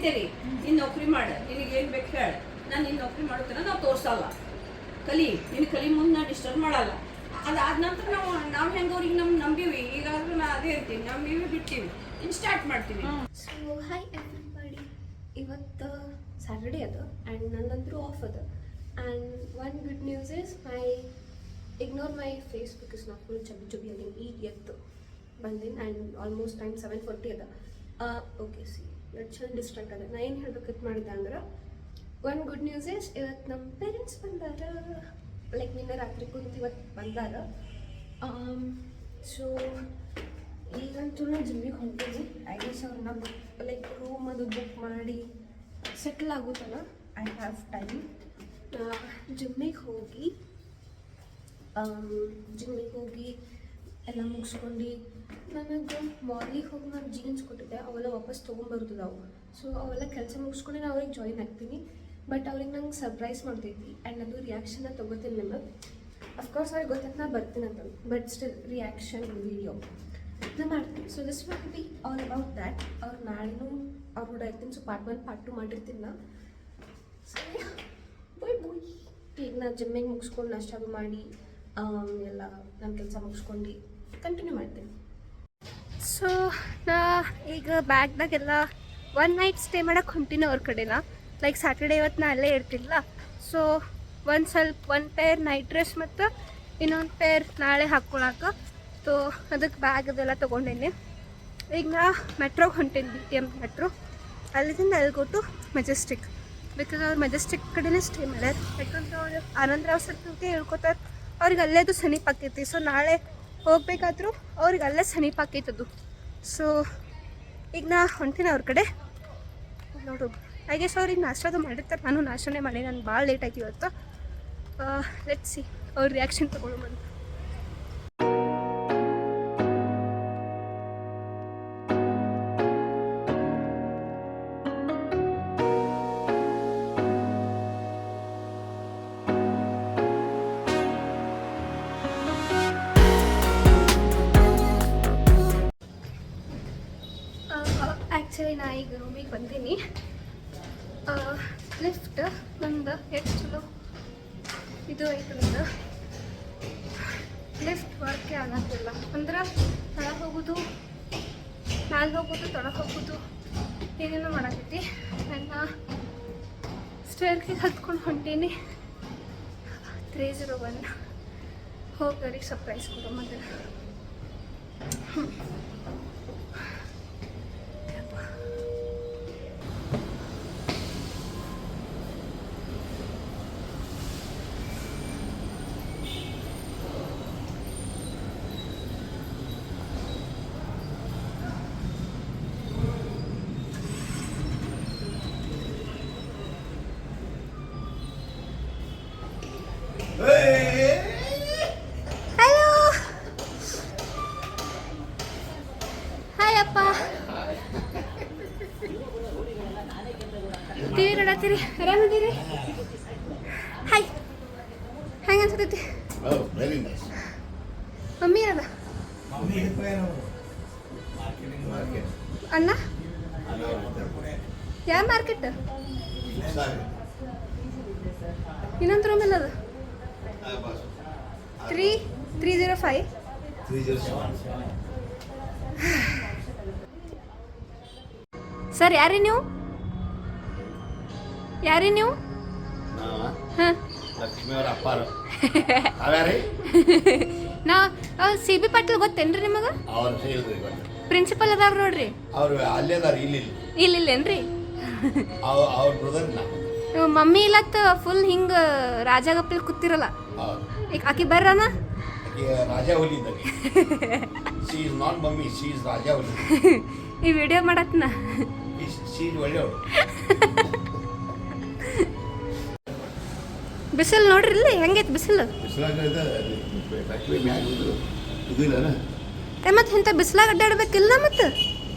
ಹೇಳ್ತೇರಿ ನೀನು ನೌಕರಿ ಮಾಡು, ನಿನಗೇನು ಬೇಕು ಹೇಳು, ನಾನು ನಿನ್ನ ನೌಕರಿ ಮಾಡೋತನ ನಾವು ತೋರಿಸಲ್ಲ, ಕಲಿ ನಿನ್ನ ಕಲಿ ಮುಂದೆ ನಾನು ಡಿಸ್ಟರ್ಬ್ ಮಾಡಲ್ಲ. ಅದಾದ ನಂತರ ನಾವು ಹೆಂಗೆ ಅವ್ರಿಗೆ ನಂಬೀವಿ, ಈಗಾದ್ರೂ ನಾ ಅದೇ ಹೇಳ್ತೀನಿ, ನಂಬೀವಿ ಬಿಡ್ತೀವಿ, ಇನ್ನು ಸ್ಟಾರ್ಟ್ ಮಾಡ್ತೀವಿ. ಸೊ ಹಾಯ್ ಎವ್ರಿಬಡಿ, ಇವತ್ತು ಸ್ಯಾಟರ್ಡೇ ಅದು ಆ್ಯಂಡ್ ನನ್ನಂತರೂ ಆಫ್ ಅದು. And one good news is ignore my Facebook is not full chubby ಅಲ್ಲಿ ಈಗ ಎತ್ತು ಬಂದೀನಿ ಆ್ಯಂಡ್ ಆಲ್ಮೋಸ್ಟ್ ಟೈಮ್ 7:40 ಅದ. ಓಕೆ ಸಿ ಚಂದ ಡಿಸ್ಟ್ರಾಕ್ಟ್ ಅದ. ನಾ ಏನು ಹೇಳ್ಬೇಕಂತ ಮಾಡಿದ್ದೆ ಅಂದ್ರೆ, ಒನ್ ಗುಡ್ ನ್ಯೂಸ್ ಇಸ್ ಇವತ್ತು ನಮ್ಮ ಪೇರೆಂಟ್ಸ್ ಬಂದಾರ, ಲೈಕ್ ನಿನ್ನೆ ರಾತ್ರಿ ಕುಂತು ಇವತ್ತು ಬಂದಾರ. ಸೊ ಈಗಂತೂ ನಾನು ಜಿಮ್ಮಿಗೆ ಹೊಂಟೀನಿ. ಐ ಗೆಸ್ ಅವ್ರನ್ನ ಲೈಕ್ ರೂಮ್ ಅದು ಬುಕ್ ಮಾಡಿ ಸೆಟ್ಲ್ ಆಗುತ್ತಲ್ಲ, ಐ ಹ್ಯಾವ್ ಟೈಮ್. ಜಿಮ್ಮಿಗೆ ಹೋಗಿ ಎಲ್ಲ ಮುಗಿಸ್ಕೊಂಡು ನನಗೆ ಮಾರ್ನಿಂಗ್ ಹೋಗಿ ನಾನು ಜೀನ್ಸ್ ಕೊಟ್ಟಿದ್ದೆ, ಅವೆಲ್ಲ ವಾಪಸ್ ತೊಗೊಂಬರ್ತಿದ್ದಾವೆ. ಸೊ ಅವೆಲ್ಲ ಕೆಲಸ ಮುಗಿಸ್ಕೊಂಡು ನಾನು ಅವ್ರಿಗೆ ಜಾಯಿನ್ ಆಗ್ತೀನಿ. ಬಟ್ ಅವ್ರಿಗೆ ನಂಗೆ ಸರ್ಪ್ರೈಸ್ ಮಾಡ್ತೈತಿ ಆ್ಯಂಡ್ ಅದು ರಿಯಾಕ್ಷನ್ನ ತೊಗೋತೀನಿ ನಿಮಗೆ. ಅಫ್ಕೋರ್ಸ್ ಅವ್ರಿಗೆ ಗೊತ್ತಾಯ್ತು ನಾ ಬರ್ತೀನಿ ಅಂತ, ಬಟ್ ಸ್ಟಿಲ್ ರಿಯಾಕ್ಷನ್ ವಿಡಿಯೋ ನಾ ಮಾಡ್ತೀನಿ. So this will be all about that. ಅವ್ರು ನಾಳೆನೂ ಅವ್ರ ಕೂಡ ಇರ್ತೀನಿ. ಸೊ ಪಾರ್ಟ್ 1 ಪಾರ್ಟ್ 2 ಮಾಡಿರ್ತೀನಿ ನಾ. ಸೊ ಬಾಯ್ ಬಾಯ್. ಈಗ ನಾ ಜಿಮ್ಮಿಗೆ ಮುಗಿಸ್ಕೊಂಡು ನಾಷ್ಟ ಅದು ಮಾಡಿ ಎಲ್ಲ ನನ್ನ ಕೆಲಸ ಮುಗಿಸ್ಕೊಂಡು ಕಂಟಿನ್ಯೂ ಮಾಡ್ತೀನಿ. ಸೊ ನಾ ಈಗ ಬ್ಯಾಗ್ದಾಗೆಲ್ಲ 1 ನೈಟ್ ಸ್ಟೇ ಮಾಡೋಕ್ಕೆ ಹೊಂಟೀನಿ ಅವ್ರ ಕಡೆನ. ಲೈಕ್ ಸ್ಯಾಟರ್ಡೇ ಇವತ್ತು ನಾ ಅಲ್ಲೇ ಇರ್ತಿಲ್ಲ. ಸೊ ಒಂದು ಪೇರ್ ನೈಟ್ ಡ್ರೆಸ್ ಮತ್ತು ಇನ್ನೊಂದು ಪೇರ್ ನಾಳೆ ಹಾಕ್ಕೊಳಕ್ಕೆ. ಸೊ ಅದಕ್ಕೆ ಬ್ಯಾಗ್ ಅದೆಲ್ಲ ತೊಗೊಂಡೇನಿ. ಈಗ ನಾ ಮೆಟ್ರೋಗೆ ಹೊಂಟೇನಿ, BTM ಮೆಟ್ರೋ. ಅಲ್ಲಿಂದ ಅಲ್ಲಿ ಗೊತ್ತು ಮೆಜೆಸ್ಟಿಕ್, ಬಿಕಾಸ್ ಅವ್ರು ಮೆಜೆಸ್ಟಿಕ್ ಕಡೆನೇ ಸ್ಟೇ ಮಾಡ್ಯಾರ. ಯಾಕಂದ್ರೆ ಅವ್ರು ಆನಂದರಾವ್ ಸರ್ಕಲ್ಗೆ ಹೇಳ್ಕೊತಾರೆ, ಅವ್ರಿಗೆ ಅಲ್ಲೇ ಅದು ಸಮೀಪ ಆಕೈತಿ. ಸೊ ನಾಳೆ ಹೋಗ್ಬೇಕಾದ್ರೂ ಅವ್ರಿಗೆ ಅಲ್ಲೇ ಸಮೀಪ ಆಕೈತದು. ಸೊ ಈಗ ನಾ ಹೊಂಟೀನಿ ಅವ್ರ ಕಡೆ. ನೋಡು, ಐ ಗೆಸ್ ಅವ್ರಿಗೆ ನಾಷ್ಟದು ಮಾಡಿರ್ತಾರೆ, ನಾನು ನಾಷ್ಟನೇ ಮಾಡಿ, ನಾನು ಭಾಳ ಲೇಟ್ ಆಯ್ತು ಇವತ್ತು. ಲೆಟ್ಸ್ ಸಿ ಅವ್ರ ರಿಯಾಕ್ಷನ್ ತೊಗೊಳ್ಳೋ ಬಂದು. ಆ್ಯಕ್ಚುಲಿ ನಾ ಈಗ ರೂಮಿಗೆ ಬಂದೀನಿ. ಲಿಫ್ಟ್ ನಂದು ಎಷ್ಟು ಚಲೋ ಇದು ಐತೆ, ನಂದು ಲಿಫ್ಟ್ ವರ್ಕೇ ಆಗತ್ತಿಲ್ಲ. ಅಂದ್ರೆ ತಳಗೆ ಹೋಗೋದು, ಮ್ಯಾಲೆ ಹೋಗೋದು, ತೊಳಗೆ ಹೋಗೋದು, ಏನೇನೋ ಮಾಡಾಕೈತಿ. ಆ್ಯಂಡ್ ನಾ ಸ್ಟೇರ್ಗೆ ಹತ್ಕೊಂಡು ಹೊಂಟೀನಿ. 301 ಹೋಗಿ ಅವ್ರಿಗೆ ಸರ್ಪ್ರೈಸ್ ಕೊಡೋ ಮೊದಲು. ಹಲೋ, ಹಾಯ್ ಅಪ್ಪ. ಟಿವಿ ನೋಡತ್ತೀರಿ? ಆರಾಮಿದ್ದೀರಿ? ಹಾಯ್, ಹೆಂಗೆ ಅನ್ಸತೈತಿ? ಮಮ್ಮಿ ಅದ ಅಣ್ಣ ಯಾವ ಮಾರ್ಕೆಟ್? ಇನ್ನೊಂದು ರೂಮ್ ಎಲ್ಲ ಅದ. 305 ಸರ್. ಯಾರೀ ನೀವು? ಹಾಂ, ಲಕ್ಷ್ಮಿಯವರ ಅಪ್ಪಾರ. ನಾ CB ಪಾಟೀಲ್ ಗೊತ್ತೇನ್ರಿ ನಿಮಗೆ? ಪ್ರಿನ್ಸಿಪಲ್ ಅದಾರ ನೋಡ್ರಿ. ಅವ್ರು ಅಲ್ಲೇ ಅದಾರ, ಇಲ್ಲೇನ್ರಿ? ಅವ್ರ ಬ್ರದರ್. ಮಮ್ಮಿ ಇಲ್ಲತ್ತ ಫುಲ್ ಹಿಂಗೆ ರಾಜಾಗಪ್ಪಲ್ ಕೂತಿರಲ್ಲ, ಈಗ ಆಕಿ ಬರ್ರನ ರಾಜಾ ಹುಲಿ ಇದ್ದಾಗ. She is not mummy, she is Raja ಹುಲಿ. ಈ ವಿಡಿಯೋ ಮಾಡತ್ನ ಶಿ ಇಸ್ ಒಳ್ಳೆಯವಳು. ಬಿಸಿಲು ನೋಡ್ರಿ ಹೆಂಗೈತಿ ಬಿಸಿಲು. ಮತ್ತೆ ಇಂಥ ಬಿಸಿಲಾಗ ಅಡ್ಡಾಡ್ಬೇಕಿಲ್ಲ. ಮತ್ತೆ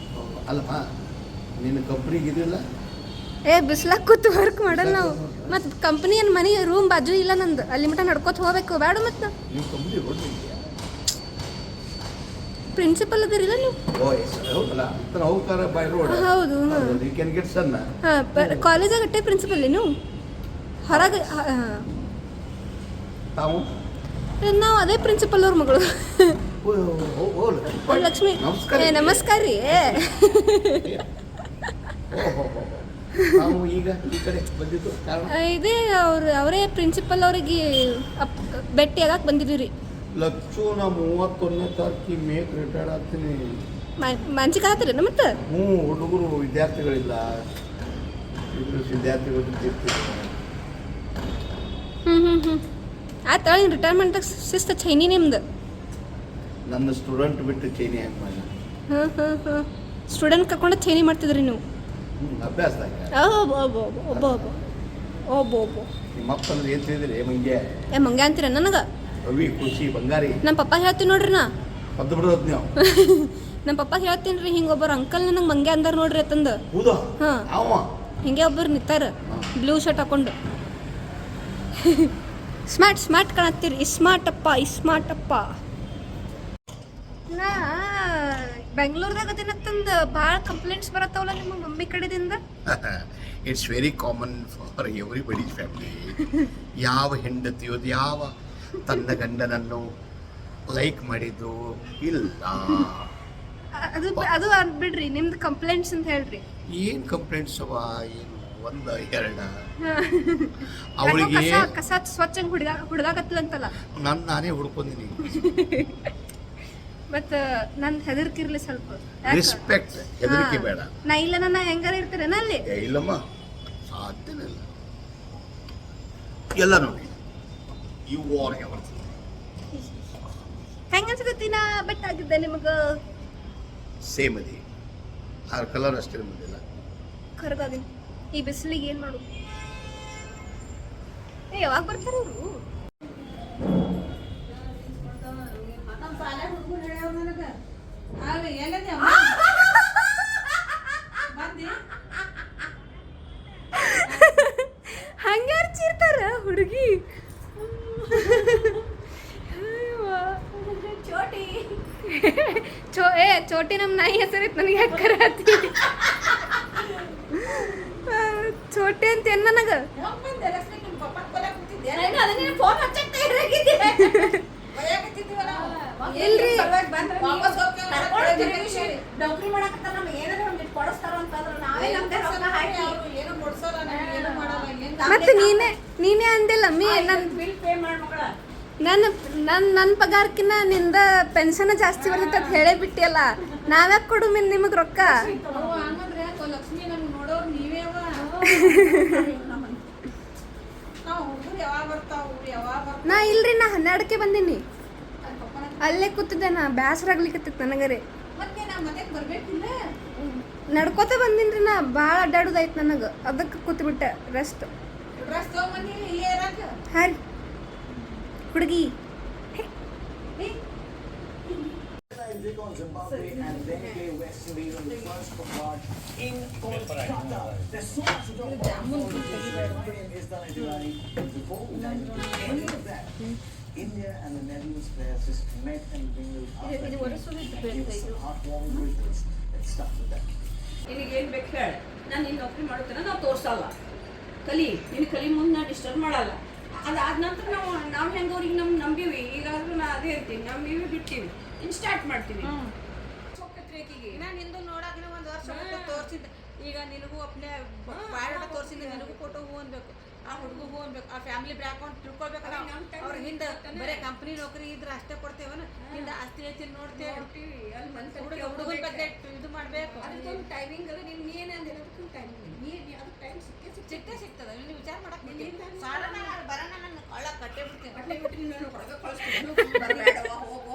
ಅಲ್ಲಪ್ಪ, ನಿನ್ನ ಕಂಪ್ನಿಗೆ ಇದಿಲ್ಲ. ಬಿಸಿಲಾಗ ಕೂತು ವರ್ಕ್ ಮಾಡಲ್ಲ ನಾವು. ಮತ್ತು ಕಂಪ್ನಿ ಏನು ಮನೆ ರೂಮ್ ಬಾಜು ಇಲ್ಲ ನಂದು, ಅಲ್ಲಿ ಮಟ್ಟ ನಡ್ಕೋತ ಹೋಗ್ಬೇಕು ಬೇಡ. ಮತ್ತು ಪ್ರಿನ್ಸಿಪಲ್ ಅದರಿಲ್ಲ ನೀವು? ಓ ಎಸ್ ಹೌದಲ್ಲ ಅಂತರ ಹೋಗ್ತಾರೆ ಬೈ ರೋಡ್ ಹೌದು ಯು ಕ್ಯಾನ್ ಗೆಟ್ ಸನ್ ಹಾಂ ಕಾಲೇಜಾಗ ಅಟ್ಟೆ ಪ್ರಿನ್ಸಿಪಲ್ ನೀವು ಹೊರಗೆ ತಾವು ನಾವು ಅದೇ ಪ್ರಿನ್ಸಿಪಲ್ ಅವ್ರ ಮಗಳು ಲಕ್ಷ್ಮಿ ನಮಸ್ಕಾರ ನಮಸ್ಕಾರ ರೀ ನಾವು ಈಗ ಈ ಕಡೆ ಬಂದಿದ್ದು ಕಾರಣ ಇದೇ ಅವರೇ ಪ್ರಿನ್ಸಿಪಲ್ ಅವರಿಗೆ ಭೇಟಿ ಆಗಕ್ಕೆ ಬಂದಿದ್ದೀವಿ ರೀ. ಲಕ್ಷು ನಾ 31ನೇ ತಾರೀಕಿಗೆ ಮೇಕ್ ರಿಟೈರ್ಡ್ ಆಗ್ತೀನಿ. ಮಾನಸಿಕ ಆತ್ರಿ ಮತ್ತೆ ಹುಡುಗರು ವಿದ್ಯಾರ್ಥಿಗಳಿಲ್ಲ, ಇಬ್ಬರು ವಿದ್ಯಾರ್ಥಿಗಳು ಇರ್ತಿದ್ರು. ಆಯ್ತು ರಿಟೈರ್ಮೆಂಟ್ ಶಿಸ್ತು ಚೈನಿ ನಿಮ್ದು. ನನ್ನ ಸ್ಟೂಡೆಂಟ್ ಬಿಟ್ಟು ಚೈನಿ ಹೆಂಗೆ ಮಾಡಿ ಸ್ಟೂಡೆಂಟ್ ಕರ್ಕೊಂಡು ಚೈನಿ ಮಾಡ್ತಿದ್ರಿ ನೀವು ಅಭ್ಯಾಸದಾಗ. ನಿಮ್ಮಪ್ಪಂದ್ರೆ ಏನು ತಿಳಿದ್ರಿ ಮಂಗ್ಯ ಮಂಗ್ಯ ಅಂತೀರ ನನಗೆ? ರವಿ ಖುಷಿ ಬಂಗಾರಿ ನಮ್ಮ ಪಪ್ಪ ಹೇಳ್ತೀನಿ ನೋಡ್ರಿ ನಾ ಪದ್ದು ಬಿಡೋದು ನೀವು. ನಮ್ಮ ಪಪ್ಪ ಹೇಳ್ತೀನಿ ರೀ ಹಿಂಗೆ ಒಬ್ಬರು ಅಂಕಲ್ ನನಗೆ ಮಂಗ್ಯ ಅಂದಾರ ನೋಡ್ರಿ ಅಂತಂದು. ಹೌದಾ? ಹಾಂ ಅವ ಹಿಂಗೆ ಒಬ್ಬರು ನಿಂತಾರ ಬ್ಲೂ ಶರ್ಟ್ ಹಾಕೊಂಡು. ಸ್ಮಾರ್ಟ್ ಕಾಣತ್ತೀರಿ. ಸ್ಮಾರ್ಟಪ್ಪ ನಾ ಬೆಂಗಳೂರದಾಗ ಅದೇನತ್ತಂದು ಭಾಳ ಕಂಪ್ಲೇಂಟ್ಸ್ ಬರತ್ತವಲ್ಲ ನಿಮ್ಮ ಮಮ್ಮಿ ಕಡೆದಿಂದ. It's very common for everybody family. ಯಾವ ಹೆಂಡತಿಯೋದು ಯಾವ ತನ್ನ ಗಂಡನನ್ನು ಲೈಕ್ ಮಾಡಿದ್ದು ಇಲ್ಲ. ಅದು ಬಿಡ್ರಿ, ನಿಮ್ದು ಕಂಪ್ಲೇಂಟ್ಸ್ ಅಂತ ಹೇಳ್ರಿ. ಏನು ಕಂಪ್ಲೇಂಟ್ಸ್ ಅವ? ಏನು ಒಂದು ಎರಡ? ಅವಳಿಗೆ ಕಸ ಸ್ವಚ್ಛಂಗ್ ಹುಡುಗಾಕತ್ತಂತಲ್ಲ. ನಾನೇ ಹುಡ್ಕೊಂಡಿನಿ. ಮತ್ತ ನಂದು ಹೆದರ್ಕಿರ್ಲಿ ಸ್ವಲ್ಪ. ರೆಸ್ಪೆಕ್ಟ್, ಹೆದರಿಕೆ ಬೇಡ. ನಾ ಇಲ್ಲ ನಾ ಹೆಂಗಾರ ಇರ್ತೀರೇನ ಅಲ್ಲಿ? ಇಲ್ಲಮ್ಮ, ಸಾಧ್ಯನೇ ಇಲ್ಲ. ಎಲ್ಲ ನೋಡಿ ಯು ಆರ್ ಎವರ್. ಹೆಂಗ ಅನ್ಸಕತ್ತಿ ನಾ ಬೆಟ್ಟ ಆಗಿದ್ದೆ ನಿಮಗ? ಸೇಮ್ ಅದಿ, ಆ ಕಲರ್ ಅಷ್ಟೇ ಬಂದಿಲ್ಲ. ಕರ್ಗಾದಿ ಈ ಬಿಸಿಲಿಗೆ ಏನು ಮಾಡು? ಯಾವಾಗ ಬರ್ತಾರ ಅವರು? ಹಂಗೆ ಅರ್ಚಿರ್ತಾರ ಹುಡುಗಿ. ಚೋಟಿ ನಮ್ಮ ನಾಯಿ ಹೆಸರಿತ್ತು, ನನಗೆ ಯಾಕರ ಚೋಟಿ ಅಂತ ಏನ್ ನನಗ? ಇಲ್ರಿ ನೌಕರಿ ಮಾಡಕತ್ತಾರ, ನಮ್ಗೆ ಏನಾರ ಒಂದು ಕೊಡಿಸ್ತಾರ ಅಂತಂದ್ರೆ ನಾವೇ ನಮ್ದೇ ರೊಕ್ಕ ಹಾಕಿ ಏನು ಕೊಡ್ಸಲ್ಲ, ಏನು ಮಾಡಲ್ಲ. ಮತ್ತೆ ನೀನೇ ಅಂದಿಲ್ಲ ಮೀ ನನ್ ಬಿಲ್ ಪೇ ಮಾಡಿ ಮಗಳ. ನನ್ನ ಪಗಾರಕ್ಕಿನ್ನ ನಿಂದ ಪೆನ್ಷನ್ ಜಾಸ್ತಿ ಬರ್ತೈತೆ ಅಂತ ಹೇಳೇ ಬಿಟ್ಟಿಯಲ್ಲ. ನಾವ್ಯಾಕೆ ಕೊಡು ನಿಮಗೆ ರೊಕ್ಕ? ಹಂಗಂದ್ರೆ ಲಕ್ಷ್ಮಿ ನಮ್ಗೆ ನೋಡೋರು ನೀವೇ ಅವ. ನಾವು ಹುಡುಗರು ಯಾವಾಗ ಬರ್ತಾವ? ನಾ ಇಲ್ರಿ, ನಾ 12ಕ್ಕೆ ಬಂದೀನಿ. ಅಲ್ಲೇ ಕೂತಿದ್ದೆ, ನಾ ಬೇಸರ ಆಗ್ಲಿಕ್ಕತ್ತಿತ್ತು ನನಗರೆ. ಮತ್ತೆ ನಾ ಮನೆಗೆ ಬರ್ಬೇಕಿಲ್ಲ, ನಡ್ಕೋತ ಬಂದಿನ್ರಿ. ನಾ ಭಾಳ ಅಡ್ಡಾಡೋದಾಯ್ತು ನನಗೆ, ಅದಕ್ಕೆ ಕೂತ್ಬಿಟ್ಟೆ ರೆಸ್ಟ್. ಡ್ರೆಸ್ ತೊಗೊಂಬಂದಿ ಇಲ್ಲೇ ಇರಾಕ. ಹಾಂ ರೀ ಹುಡುಗಿ. Zimbabwe and then play West Indies on the 1st of March in Kolkata. There's so much to talk about. Is done July. Before we dive into any of that, India and the Netherlands players just met and mingled after and gave us some heartwarming visuals. Let's start with that. ನಿನಗೇನು ಬೇಕು ಹೇಳಿ, ನಾನು ನಿನ್ನ ನೌಕರಿ ಮಾಡುತ್ತೇನೆ, ನಾವು ತೋರಿಸಲ್ಲ. ಕಲಿ ನಿನ್ನ ಕಲಿ ಮುಂದೆ ನಾನು ಡಿಸ್ಟರ್ಬ್ ಮಾಡಲ್ಲ. ಅದಾದ ನಂತರ ನಾವು ಹೆಂಗೆ ಅವ್ರಿಗೆ ನಂಬೀವಿ. ಈಗಾದ್ರೂ ನಾ ಅದೇ ಇರ್ತೀನಿ, ನಂಬೀವಿ ಬಿಡ್ತೀವಿ, ಇನ್ನು ಸ್ಟಾರ್ಟ್ ಮಾಡ್ತೀವಿ. ನಾನು ಹಿಂದೂ ನೋಡಾಕಿನ ಒಂದು ವರ್ಷ ತೋರಿಸಿದ್ದೆ. ಈಗ ನಿನಗೂ ಒಬ್ಬನೇ ಬಾಯೋಡ ತೋರಿಸಿದ್ದೆ, ನಿನಗೂ ಫೋಟೋ ಹೂ ಅನ್ಬೇಕು, ಆ ಹುಡುಗ ಹೂ ಅನ್ಬೇಕು, ಆ ಫ್ಯಾಮಿಲಿ ಬ್ಯಾಕ್ಗ್ರೌಂಡ್ ತಿಳ್ಕೊಳ್ಬೇಕಲ್ಲ. ಅವ್ರ ಹಿಂದೆ ಬರೀ ಕಂಪ್ನಿ ನೌಕರಿ ಇದ್ರೆ ಅಷ್ಟೇ ಕೊಡ್ತೇವನ, ಹಿಂದೆ ಆಸ್ತಿ ಐತಿ ನೋಡ್ತೇವೆ. ಹುಡುಗನ ಬಗ್ಗೆ ಇದು ಮಾಡಬೇಕು. ಅದಕ್ಕೊಂದು ಟೈಮಿಂಗ್ ಅಲ್ಲ. ನೀನು ಏನಂದಿಲ್ಲ, ಅದಕ್ಕೊಂದು ಟೈಮಿಂಗ್. ಅದು ಟೈಮ್ ಸಿಕ್ಕೇ ಸಿಗ್ತದೆ. ನೀನು ವಿಚಾರ ಮಾಡಕ್ಕೆ ಸಾಲನ ಬರೋಣ, ನನ್ನ ಕೊಳ್ಳ ಕಟ್ಟೆ ಬಿಡ್ತೀನಿ. ಕಟ್ಟೆ ಬಿಟ್ಟು ನೀನು ಹೊರಗೆ ಕಳಿಸ್ತೀನಿ, ಬರಬೇಡವ ಹೋಗು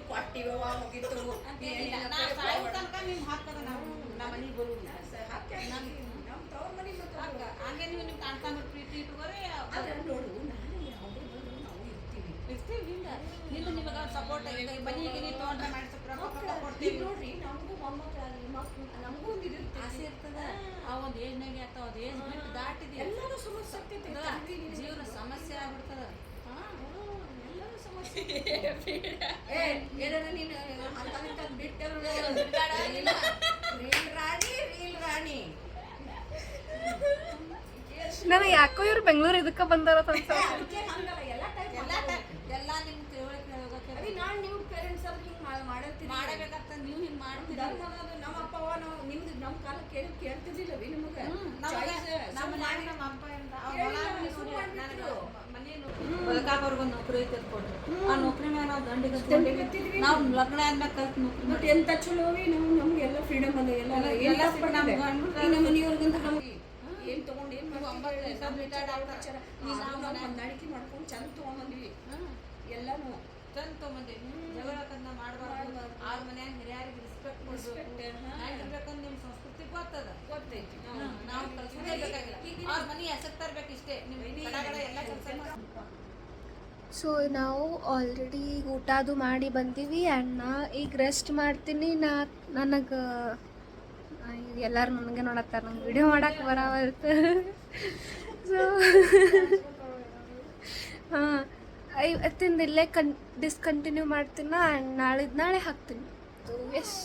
ಕೊಟ್ಟಿವ ಮುಗಿತು ತನಕ ನೀವು ಹಾಕದ ನಮ್ಮ ಮನೆಗೆ ಬರುವುದಿಲ್ಲ. ನಮ್ಮ ತವ್ರ ಮನೆ ಹಂಗೆ ನೀವು ನಿಮ್ಗೆ ಕಾಣ್ತಾ ಪ್ರೀತಿ ಇಟ್ಕೋರಿ ನೋಡು. ನಾನು ಯಾವುದೇ ಬಂದ್ರು ನಾವು ಇರ್ತೀವಿ. ನಿಂದು ನಿಮಗೆ ಸಪೋರ್ಟ್ ಮನೆಗೆ ನೀವು ತೊಗೊಂಡ್ರೆ ಮಾಡ್ತೀವಿ ನೋಡ್ರಿ. ನಮಗೂ ಮೊಮ್ಮಕ್ಕಳಾಗಲಿ ನಮಗೂ ಒಂದು ಇದು ಆಸೆ ಇರ್ತದೆ. ಆ ಒಂದು ಏಜ್ನಾಗೆ ಆಗ್ತಾವ, ಅದು ಏಜ್ ಬಿಟ್ಟು ದಾಟಿದೆ ಎಲ್ಲರೂ ಸಮಸ್ಯೆ ಆಗ್ತೈತೆ. ಜೀವನ ಸಮಸ್ಯೆ ಆಗ್ಬಿಡ್ತದ. ಸಮಸ್ಯೆ ಏ ಏನಾರ ನೀನು ಅಂತ ಬಿಟ್ಟರು ರೀಲ್ ರಾಣಿ ನನಗೆ ಯಾಕೋ ಇವ್ರು ಬೆಂಗಳೂರು ಇದಕ್ಕೆ ಬಂದಾರ ಅದಕ್ಕೆ ಹಂಗಲ್ಲ ಎಲ್ಲ ಟೈಪ್ ಎಲ್ಲ ನಿಮ್ ತಿಳುವಳಿಕೆ ಹೇಳ್ಬೇಕು. ಅದೇ ನಾನು ನಿಮ್ಮ ಪೇರೆಂಟ್ಸ್ ಅವ್ರು ಹಿಂಗೆ ಮಾಡತ್ತೀನಿ ಮಾಡಬೇಕಂತ ನೀವು ಹಿಂಗ್ ಮಾಡ್ತೀರಿ. ಧರ್ಮ ಅನ್ನೋದು ನಮ್ಮ ಅಪ್ಪ ಅವ್ವ ನಾವು ನಿಮ್ದು ನಮ್ಮ ಕಾಲ ಕೇಳ್ತಿದ್ದಿಲ್ಲವಿ ನಿಮಗೆ ಹೊಲಕಾಗೋರ್ಗೊಂದು ನೌಕರಿ ಐತೆ ಕೊಡ್ರಿ. ಆ ನೌಕರಿ ಮ್ಯಾಗ ನಾವು ದಂಡಿಗೆ ನಾವು ಲಗ್ನ ಆದ್ಮೇಲೆ ಕಲ್ತು ನೌಕರಿ ಮತ್ತೆ ಎಂತ ಚಲೋವಿ ನಾವು ನಮ್ಗೆಲ್ಲ ಫ್ರೀಡಮ್ ಅದ ಎಲ್ಲ ಎಲ್ಲ ನಮ್ಮ ಮನೆಯವ್ರಿಗಂತ ನಮ್ಗೆ ಏನ್ ತಗೊಂಡು ಏನ್ ಹೊಂದಾಣಿಕೆ ಮಾಡ್ಕೊಂಡು ಚಂದ ತಗೊಂಡ್ಬಂದ್ವಿ ಎಲ್ಲಾನು ತಂದು ತೊಗೊಂಬಂದೇವಿ. ಜಗಳಕ್ಕಂತ ಮಾಡಬಾರ್ದು. ಅವ್ರ ಮನ್ಯಾಗ ಹಿರಿಯರಿಗೆ ರೆಸ್ಪೆಕ್ಟ್ ಮಾಡ್ಬೇಕಂತ ನಿಮ್ಮ ಸಂಸ್ಕೃತಿ ಗೊತ್ತದ. ಗೊತ್ತೈತಿ ನಾವು ಕಲ್ಸೋದೇ ಬೇಕಾಗಿಲ್ಲ. ಅವ್ರ ಮನೆ ಹೆಸರು ತರ್ಬೇಕು ಇಷ್ಟೇ. ನಿಮ್ಮ ಎಲ್ಲ ಕೆಲಸ ಸೊ ನಾವು ಆಲ್ರೆಡಿ ಊಟ ಅದು ಮಾಡಿ ಬಂದೀವಿ ಆ್ಯಂಡ್ ನಾ ಈಗ ರೆಸ್ಟ್ ಮಾಡ್ತೀನಿ. ನನಗೆ ಎಲ್ಲರೂ ನನಗೆ ನೋಡತ್ತಾರ, ನಂಗೆ ವಿಡಿಯೋ ಮಾಡಕ್ಕೆ ಬರವಲ್ತು. ಸೊ ಹಾಂ, ಇವತ್ತಿಂದ ಇಲ್ಲೇ ಡಿಸ್ಕಂಟಿನ್ಯೂ ಮಾಡ್ತೀನಿ ಆ್ಯಂಡ್ ನಾಳೆ ಹಾಕ್ತೀನಿ. So yes,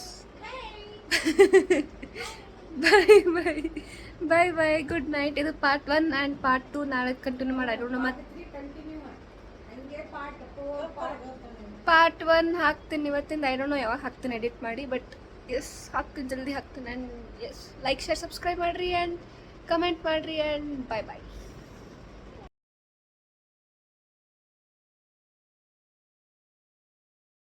bye good night. ಇದು ಪಾರ್ಟ್ 1 ಆ್ಯಂಡ್ ಪಾರ್ಟ್ 2 ನಾಳೆ ಕಂಟಿನ್ಯೂ ಮಾಡೋಣ. ಮತ್ತು ಪಾರ್ಟ್ 1 ಹಾಕ್ತೀನಿ ಇವತ್ತಿಂದ. ಐ ಡೋಂಟ್ ನೋ ಯಾವಾಗ ಹಾಕ್ತೀನಿ ಎಡಿಟ್ ಮಾಡಿ, ಬಟ್ ಎಸ್ ಹಾಕ್ತೀನಿ, ಜಲ್ದಿ ಹಾಕ್ತೀನಿ. And yes like share subscribe ಮಾಡಿರಿ ಆ್ಯಂಡ್ ಕಮೆಂಟ್ ಮಾಡಿರಿ ಆ್ಯಂಡ್ ಬಾಯ್.